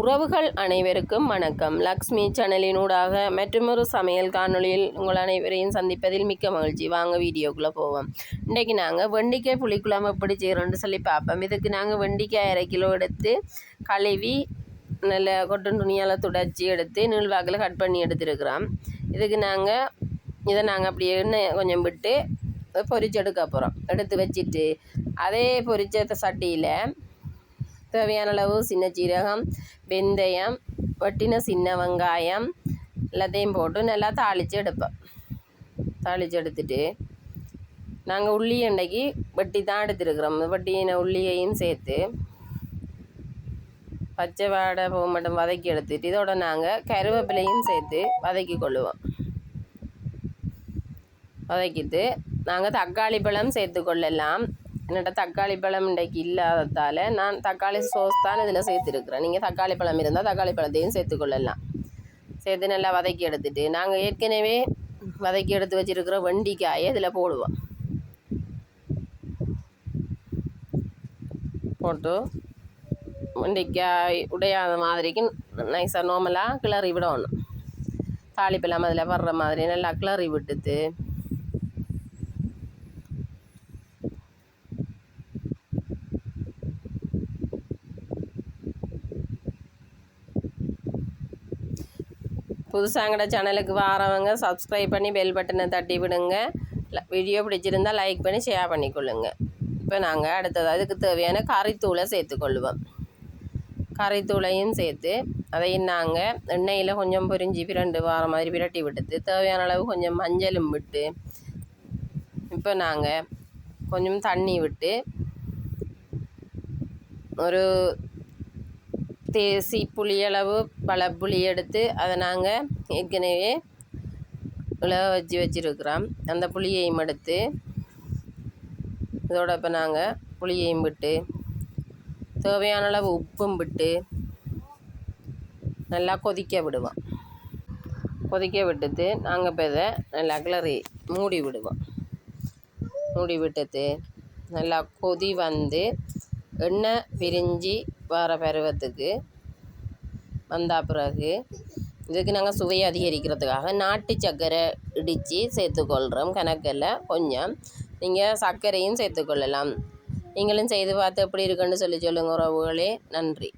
உறவுகள் அனைவருக்கும் வணக்கம். லக்ஷ்மி சேனலினூடாக மற்றொரு சமையல் காணொளியில் உங்கள் அனைவரையும் சந்திப்பதில் மிக்க மகிழ்ச்சி. வாங்க வீடியோக்குள்ளே போவோம். இன்றைக்கி நாங்கள் வெண்டிக்காய் புளிக்குழம்பு எப்படி செய்கிறோன்னு சொல்லி பார்ப்போம். இதுக்கு நாங்கள் வெண்டிக்காய் 1/2 கிலோ எடுத்து கழுவி நல்ல கொட்டன் துணியால் துடைச்சி எடுத்து நீள்வாக்கில் கட் பண்ணி எடுத்துருக்குறோம். இதுக்கு இதை நாங்கள் அப்படியே எண்ணெய் கொஞ்சம் விட்டு பொரிச்செடுக்க போகிறோம். எடுத்து வச்சுட்டு அதே பொரிச்ச சட்டியில் தேவையான அளவு சின்ன சீரகம், வெந்தயம், வெட்டின சின்ன வெங்காயம் எல்லாத்தையும் போட்டு நல்லா தாளித்து எடுப்போம். தாளித்து எடுத்துட்டு நாங்கள் உள்ளி அன்றைக்கி வெட்டி தான் எடுத்துருக்குறோம். வெட்டின உள்ளியையும் சேர்த்து பச்சை வாடை போக மட்டும் வதக்கி எடுத்துட்டு இதோட நாங்கள் கருவேப்பிலையும் சேர்த்து வதக்கி கொள்ளுவோம். வதக்கிட்டு நாங்கள் தக்காளி பழம் சேர்த்து கொள்ளலாம். என்னட்ட தக்காளி பழம் இன்றைக்கு இல்லாததால் நான் தக்காளி சோஸ் தான் இதில் சேர்த்துருக்குறேன். நீங்கள் தக்காளி பழம் இருந்தால் தக்காளி பழத்தையும் சேர்த்துக்கொள்ளலாம். சேர்த்து நல்லா வதக்கி எடுத்துட்டு நாங்கள் ஏற்கனவே வதக்கி எடுத்து வச்சுருக்கிற வெண்டிக்காயை இதில் போடுவோம். போட்டு வெண்டிக்காய் உடையாத மாதிரிக்கு நைஸாக நார்மலாக கிளறி விடணும். தாளிப்பெல்லாம் அதில் வர்ற மாதிரி நல்லா கிளறி விட்டுட்டு புதுசாங்கட சேனலுக்கு வரவங்க சப்ஸ்கிரைப் பண்ணி பெல் பட்டனை தட்டி விடுங்க. வீடியோ பிடிச்சிருந்தால் லைக் பண்ணி ஷேர் பண்ணிக்கொள்ளுங்க. இப்போ நாங்கள் அடுத்தது அதுக்கு தேவையான கறித்தூளை சேர்த்துக்கொள்ளுவோம். கறித்தூளையும் சேர்த்து அதையும் நாங்கள் எண்ணெயில் கொஞ்சம் பொரிஞ்சு பிரண்டு வர மாதிரி பிரட்டி விட்டுட்டு தேவையான அளவு கொஞ்சம் மஞ்சளும் விட்டு இப்போ நாங்கள் கொஞ்சம் தண்ணி விட்டு ஒரு தேசி புளியளவு பழப்புளி எடுத்து அதை நாங்கள் ஏற்கனவே உலக வச்சுருக்கிறோம். அந்த புளியையும் எடுத்து இதோட இப்போ நாங்கள் புளியையும் விட்டு தேவையான அளவு உப்பும் விட்டு நல்லா கொதிக்க விடுவோம். கொதிக்க விட்டுட்டு நாங்கள் இப்போ இதை நல்லா கிளறி மூடி விடுவோம். மூடி விட்டுட்டு நல்லா கொதி வந்து எண்ணெய் பிரிஞ்சு வர பருவத்துக்கு வந்த பிறகு இதுக்கு நாங்கள் சுவையை அதிகரிக்கிறதுக்காக நாட்டு சர்க்கரை இடித்து சேர்த்துக்கொள்கிறோம். கணக்கில் கொஞ்சம் நீங்கள் சர்க்கரையும் சேர்த்துக்கொள்ளலாம். நீங்களும் செய்து பார்த்து எப்படி இருக்குன்னு சொல்லுங்கள் உறவுகளே. நன்றி.